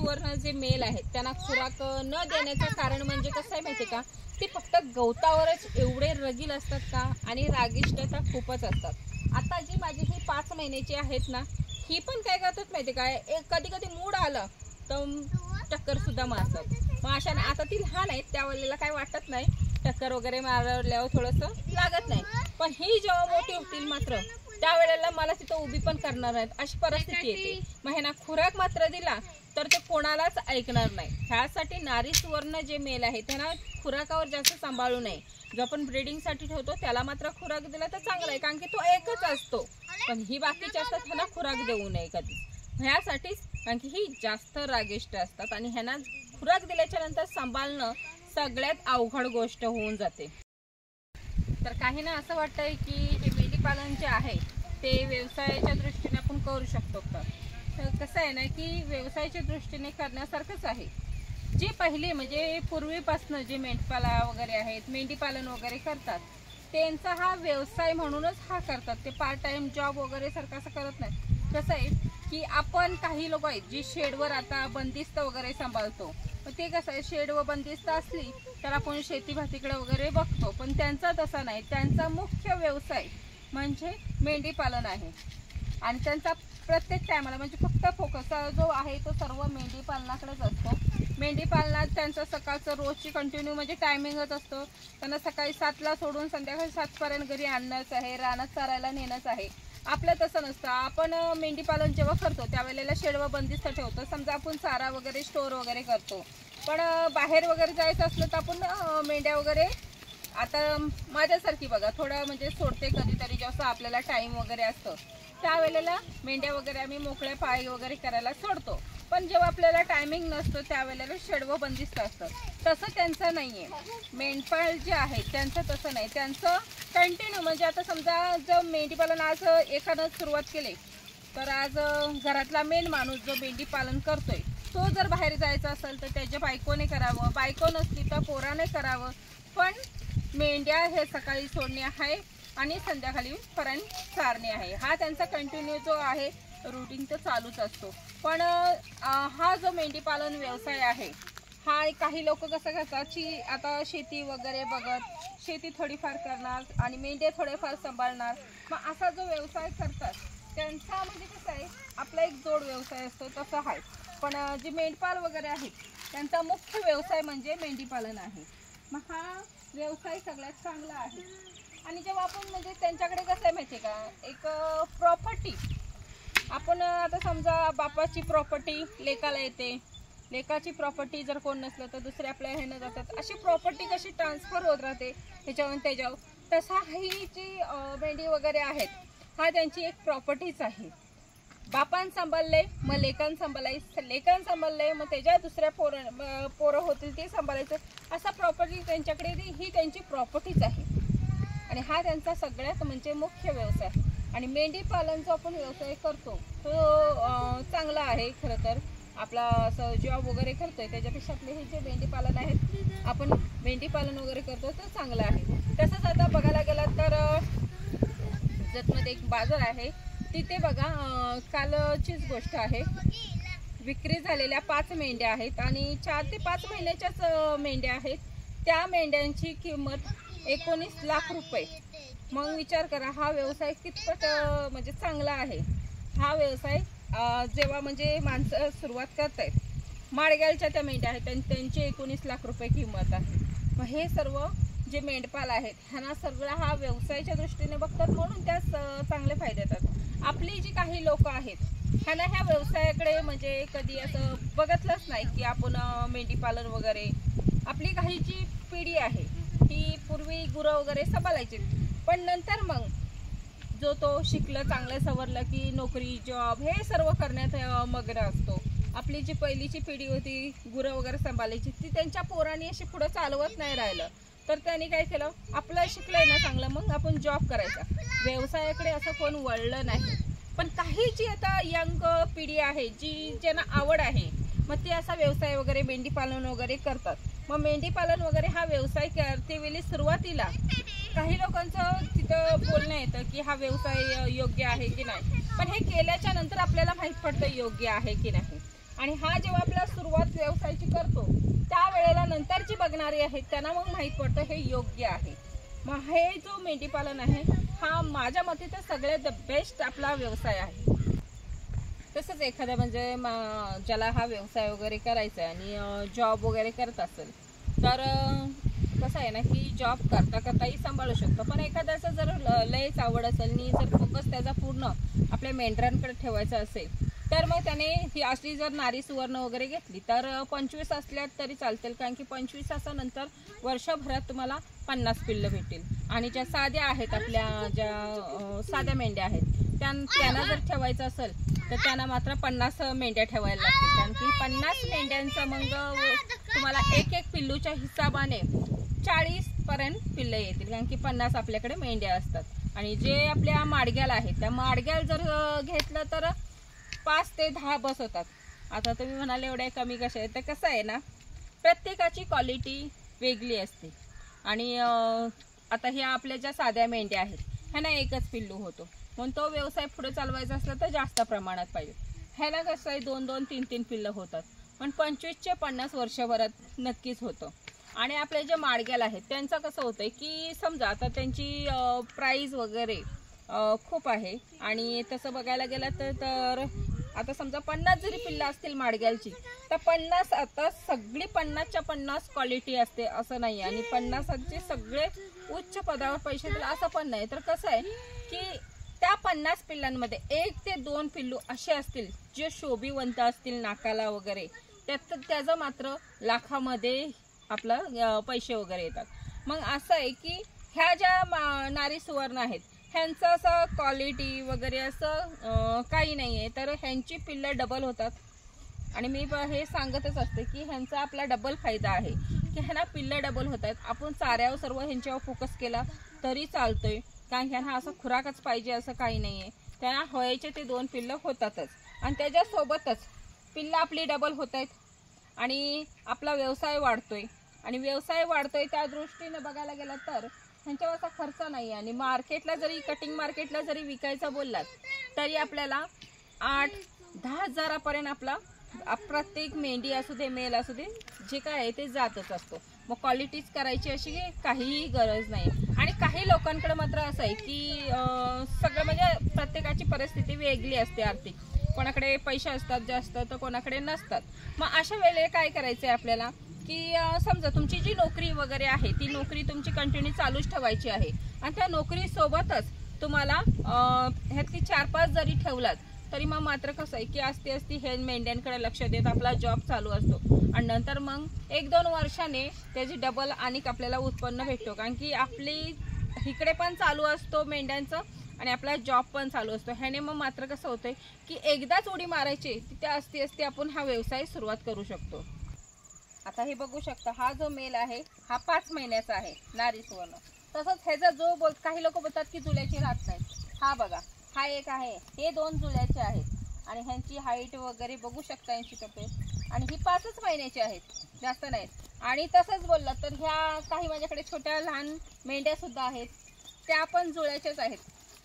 सुवर्ण जे मेल आहेत त्यांना खुराक न देण्याचं कारण म्हणजे कसं आहे माहिती का, ते फक्त गवतावरच एवढे रगील असतात का आणि रागिष्टता खूपच असतात। आता जी माझी ही 5 महिन्याची आहेत ना, ही पण काय करतात माहिती काय, कधी कधी मूड आलं तर टक्कर सुद्धा मारतात। मग अशा आता ती लहान आहेत त्यावेळेला काय वाटत नाही, टक्कर वगैरे मारल्यावर थोडंसं लागत नाही, पण ही जेव्हा मोठी होतील मात्र त्यावेळेला मला तिथं उभी पण करणार नाहीत अशी परिस्थिती येते। मग ह्यांना खुराक मात्र दिला तर ते कोणालाच ऐकणार नाही। ह्यासाठी नारी सुवर्ण जे मेल आहे त्यांना खुराकावर जास्त सांभाळू नये। जो आपण ब्रीडिंगसाठी ठेवतो त्याला मात्र खुराक दिला तर चांगला आहे, कारण की तो एकच असतो, पण ही बाकीचे असतात ह्यांना खुराक देऊ नये कधी, ह्यासाठीच, कारण की ही जास्त रागिष्ट असतात आणि ह्यांना खुराक दिल्याच्या नंतर सांभाळणं सगळ्यात अवघड गोष्ट होऊन जाते। तर काहींना असं वाटतंय की हे मेंढीपालन जे आहे ते व्यवसायाच्या दृष्टीने आपण करू शकतो का, तर कसं आहे ना की व्यवसायाच्या दृष्टीने करण्यासारखंच आहे। जे पहिले म्हणजे पूर्वीपासून जे मेंढपाला वगैरे आहेत, मेंढीपालन वगैरे करतात, त्यांचा हा व्यवसाय म्हणूनच हा करतात, ते पार्ट टाइम जॉब वगैरे सारखं असं करत नाही। कसं आहे की आपण काही लोक आहेत जी शेडवर आता बंदिस्त वगैरे सांभाळतो, ते कसं आहे शेड व बंदिस्त असली तर आपण शेती भातीकडे वगैरे बघतो, पण त्यांचा तसा नाही, त्यांचा मुख्य व्यवसाय म्हणजे मेंढीपालन आहे आणि त्यांचा प्रत्येक टायमाला म्हणजे फक्त फोकस जो आहे तो सर्व मेंढीपालनाकडेच असतो। मेंढीपालनात त्यांचं सकाळचं रोजची कंटिन्यू म्हणजे टायमिंगच असतो, त्यांना सकाळी 7ला सोडून संध्याकाळी 7पर्यंत घरी आणणंच आहे, रानात चारायला नेणंच आहे। आपलं तसं नसतं, आपण मेंढीपालन जेव्हा करतो त्यावेळेला शेड व बंदिस्त ठेवतो, समजा आपण चारा वगैरे स्टोर वगैरे करतो, पण बाहेर वगैरे जायचं असलं तर आपण मेंढ्या वगैरे आता माझ्यासारखी बघा थोडं म्हणजे सोडते कधीतरी, जसं आपल्याला टाईम वगैरे असतं त्यावेळेला मेंढ्या वगैरे आम्ही मोकळ्या पाळी वगैरे करायला सोडतो, पण जेव्हा आपल्याला टायमिंग नसतं त्यावेळेला शेड व बंदिस्त असतं। तसं त्यांचं नाही आहे, मेंढपाळ जे आहे त्यांचं तसं नाही, त्यांचं कंटिन्यू म्हणजे आता समजा जर मेंढीपालन आज एखादं सुरुवात केली तर आज घरातला मेन माणूस जो मेंढीपालन करतोय तो जर बाहेर जायचा असेल तर त्याच्या बायकोने करावं, बायको नसली तर पोराने करावं, पण मेंढ्या हे सकाळी सोडणे आहे आणि संध्याकाळी पर्यंत चारणे आहे, हा त्यांचा कंटिन्यू जो आहे रुटीन तो चालूच असतो। पण हा जो मेंढीपालन व्यवसाय आहे हा काही लोक कसं करतात की आता शेती वगैरे बघत शेती थोडीफार करणार आणि मेंढ्या थोडेफार सांभाळणार, मग असा जो व्यवसाय करतात त्यांचा म्हणजे कसं आहे आपला एक जोड व्यवसाय असतो तसा आहे, पण जे मेंढपाळ वगैरे आहेत त्यांचा मुख्य व्यवसाय म्हणजे मेंढीपालन आहे। मग हा व्यवसाय सगळ्यात चांगला आहे आणि जेव्हा आपण म्हणजे त्यांच्याकडे कसं आहे माहिती आहे का, एक प्रॉपर्टी आपण आता समजा बापाची प्रॉपर्टी लेकाला येते, लेकाची प्रॉपर्टी जर कोण नसलं तर दुसरे आपल्या ह्यानं जातात, अशी प्रॉपर्टी कशी ट्रान्सफर होत राहते त्याच्यावर, तसा ही जी मेंढी वगैरे आहेत हा त्यांची एक प्रॉपर्टीच आहे। बापान सांभाळले मग लेकान सांभाळायचं, लेकान सांभाळले मग त्याच्या दुसऱ्या पोरं होतील ते सांभाळायचं, असा प्रॉपर्टी त्यांच्याकडे ही त्यांची प्रॉपर्टीच आहे आणि हा त्यांचा सगळ्यात म्हणजे मुख्य व्यवसाय। आणि मेंढीपालन जो आपण व्यवसाय करतो तो चांगला आहे खरं तर, आपला असं जॉब वगैरे करतोय त्याच्यापेक्षा आपले हे जे मेंढीपालन आहेत आपण मेंढीपालन वगैरे करतो तर चांगलं आहे। तसंच आता बघायला गेलं तर जतमध्ये एक बाजार आहे तिथे बघा कालचीच गोष्ट आहे, विक्री झालेल्या 5 मेंढ्या आहेत आणि 4 ते 5 महिन्याच्याच मेंढ्या आहेत, त्या मेंढ्यांची किंमत 19 लाख रुपये। मग विचार करा हा व्यवसाय कितपत म्हणजे चांगला आहे। हा व्यवसाय जेव्हा म्हणजे माणसं सुरुवात करतायत, माळग्यालच्या त्या मेंढ्या आहेत त्यांची 19 लाख रुपये किंमत आहे। मग हे सर्व जे मेंढपाल आहेत ह्यांना सगळा हा व्यवसायाच्या दृष्टीने बघतात म्हणून त्यास चांगले फायदे येतात। आपली जी काही लोक आहेत ह्यांना ह्या व्यवसायाकडे म्हणजे कधी असं बघितलंच नाही की आपण मेंढीपालन वगैरे, आपली काही जी पिढी आहे ती पूर्वी गुरं वगैरे सांभाळायची, पण नंतर मग जो तो शिकलं चांगलं सवरलं की नोकरी जॉब हे सर्व करण्यात मग्न असतो। आपली जी पहिलीची पिढी होती गुरं वगैरे सांभाळायची ती त्यांच्या पोरांनी अशी पुढे चालवत नाही राहिलं, तर त्यांनी काय केलं आपलं शिकलंय ना चांगलं मग आपण जॉब करायचा, व्यवसायाकडे असं कोण वळलं नाही। पण काही जी आता यंग पिढी आहे जी ज्यांना आवड आहे मग ते असा व्यवसाय वगैरे मेंढीपालन वगैरे करतात। मग मेंढीपालन वगैरे हा व्यवसाय करते वेळी सुरुवातीला काही लोकांचं तिथं बोलणं येतं की हा व्यवसाय योग्य आहे की नाही, पण हे केल्याच्या नंतर आपल्याला माहीत पडतं योग्य आहे की नाही। आणि हा जेव्हा आपला सुरुवात व्यवसायाची करतो त्यावेळेला नंतरची बघणारी आहेत त्यांना मग माहीत पडतं हे योग्य आहे. मग हे जो मेंढीपालन आहे हा माझ्या मते तर सगळ्यात द बेस्ट आपला व्यवसाय आहे. तसंच एखाद्या म्हणजे ज्याला हा व्यवसाय वगैरे करायचा आहे आणि जॉब वगैरे करत असेल तर कसं आहे ना की जॉब करता करताही सांभाळू शकतो. पण एखाद्याचं जर लयच आवड असेल आणि जर फोकस त्याचा पूर्ण आपल्या मेंढरांकडे ठेवायचा असेल तर मग त्याने ही असली जर नारी सुवर्ण वगैरे घेतली तर 25 असल्यात तरी चालतील. कारण की 25 तासानंतर वर्षभरात तुम्हाला 50 पिल्लं भेटतील. आणि ज्या साध्या आहेत आपल्या ज्या साध्या मेंढ्या आहेत त्यांना जर ठेवायचं असेल तर त्यांना मात्र 50 मेंढ्या ठेवायला लागतील. कारण की 50 मेंढ्यांचं मग तुम्हाला एक एक पिल्लूच्या हिसाबाने 40 पर्यंत पिल्लं येतील. कारण की 50 आपल्याकडे मेंढ्या असतात. आणि जे आपल्या माडग्याला आहेत त्या माडग्याला जर घेतलं तर 5 ते 10 बस होतात. आता तुम्ही म्हणाले एवढ्या कमी कशा आहे, तर कसं आहे ना प्रत्येकाची क्वालिटी वेगळी असते. आणि आता ह्या आपल्या ज्या साध्या मेंढ्या आहेत ह्यांना एकच पिल्लू होतो. म्हणून तो व्यवसाय पुढे चालवायचा असला तर जास्त प्रमाणात पाहिजे. ह्याला कसं आहे 2-2, 3-3 पिल्लं होतात. पण 25 ते 50 वर्षभरात नक्कीच होतं. आणि आपले जे माडग्याला आहेत त्यांचं कसं होतंय की समजा आता त्यांची प्राईज वगैरे खूप आहे. आणि तसं बघायला गेलं तर आता समजा 50 जरी पिल्लं असतील माडग्यालची तर 50 आता सगळी 50च्या 50 क्वालिटी असते असं नाही. आणि 50चे सगळे उच्च पदावर पैसे दिले असं पण नाही. तर कसं आहे की त्या 50 पिल्लांमध्ये 1 ते 2 पिल्लू असे असतील जे शोभिवंत असतील नाकाला वगैरे त्याचं मात्र लाखामध्ये आपलं पैसे वगैरे येतात. मग असं आहे की ह्या ज्या नारी सुवर्ण आहेत ह्यांचं असं क्वालिटी वगैरे असं काही नाही आहे. तर ह्यांची पिल्लं डबल होतात. आणि मी हे सांगतच असते की ह्यांचा आपला डबल फायदा आहे की ह्यांना पिल्लं डबल होत आहेत. आपण चाऱ्यावर सर्व ह्यांच्यावर फोकस केला तरी चालतोय. कारण ह्यांना असं खुराकच पाहिजे असं काही नाही आहे. त्यांना व्हायचे ते 2 पिल्लं होतातच. आणि त्याच्यासोबतच पिल्लं आपली डबल होत आहेत. आणि आपला व्यवसाय वाढतोय. आणि व्यवसाय वाढतोय त्या दृष्टीने बघायला गेलं तर ह्यांच्यावर असा खर्च नाही. आणि मार्केटला जरी कटिंग मार्केटला जरी विकायचं बोललात तरी आपल्याला 8-10 हजारापर्यंत आपला प्रत्येक मेंढी असू दे मेल असू दे जे काय आहे ते जातच असतो. मग क्वालिटीच करायची अशी काहीही गरज नाही. आणि काही लोकांकडे मात्र असं आहे की सगळं म्हणजे प्रत्येकाची परिस्थिती वेगळी असते आर्थिक. कोणाकडे पैसे असतात जास्त तर कोणाकडे नसतात. मग अशा वेळेला काय करायचं आहे आपल्याला की समजा तुमची जी नोकरी वगैरे आहे ती नोकरी तुमची कंटिन्यू चालूच ठेवायची आहे. आणि त्या नोकरीसोबतच तुम्हाला ह्यातली 4-5 जरी ठेवलात तरी मग मात्र कसं आहे की असते हे मेंढ्यांकडे लक्ष देत आपला जॉब चालू असतो. आणि नंतर मग 1-2 वर्षाने त्याची डबल आणि आपल्याला उत्पन्न भेटतो. कारण की आपली इकडे पण चालू असतो मेंढ्यांचं आणि आपला जॉब पण चालू असतो. ह्याने मग मात्र कसं होतंय की एकदाच उडी मारायची तिथे असते आपण हा व्यवसाय सुरुवात करू शकतो. आता हे बघू शकता हा जो मेल आहे हा 5 महिन्याचा आहे नारी सुवर्ण. तसंच ह्याचा जो काही लोक बोलतात की जुल्याची राहत नाही. हा बघा हा एक आहे हे 2 जुल्याचे आहेत. आणि ह्यांची हाईट वगैरे बघू शकता 80 कपे. आणि ही 5च महिन्याची आहेत जास्त नाहीत. आणि तसंच बोललात तर ह्या काही माझ्याकडे छोट्या लहान मेंढ्या सुद्धा आहेत त्या पण जुळ्याच्याच आहेत.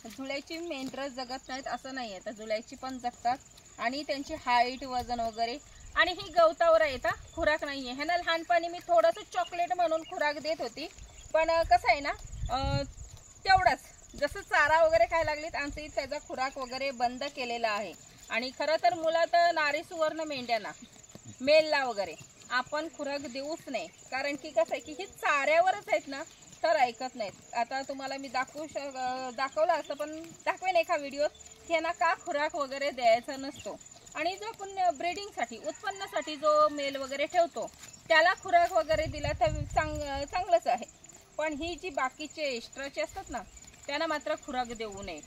जुळ्याची मेंढरं जगत नाहीत असं नाही आहे तर जुळ्याची पण जगतात. आणि त्यांची हाईट वजन वगैरे. आणि ही गवतावर येतात खुराक नाही आहे. ह्यांना लहानपणी मी थोडंसं चॉकलेट म्हणून खुराक देत होती. पण कसं आहे ना तेवढंच जसं चारा वगैरे खायला लागलीत आमची त्याचा खुराक वगैरे बंद केलेला आहे. आणि खरं तर मुळात नारी सुवर्ण मेंढ्यांना मेलला वगैरे आपण खुराक देऊच नाही. कारण की कसं आहे की ही चाऱ्यावरच आहेत ना तर ऐकत नाहीत. आता तुम्हाला मी दाखवलं असतं पण दाखवेन एका व्हिडिओत की यांना का खुराक वगैरे द्यायचा नसतो. आणि जो आपण ब्रीडिंगसाठी उत्पन्नासाठी जो मेल वगैरे ठेवतो त्याला खुराक वगैरे दिला तर चांगलंच आहे. पण ही जी बाकीचे एक्स्ट्राचे असतात ना त्यांना मात्र खुराक देऊ नये.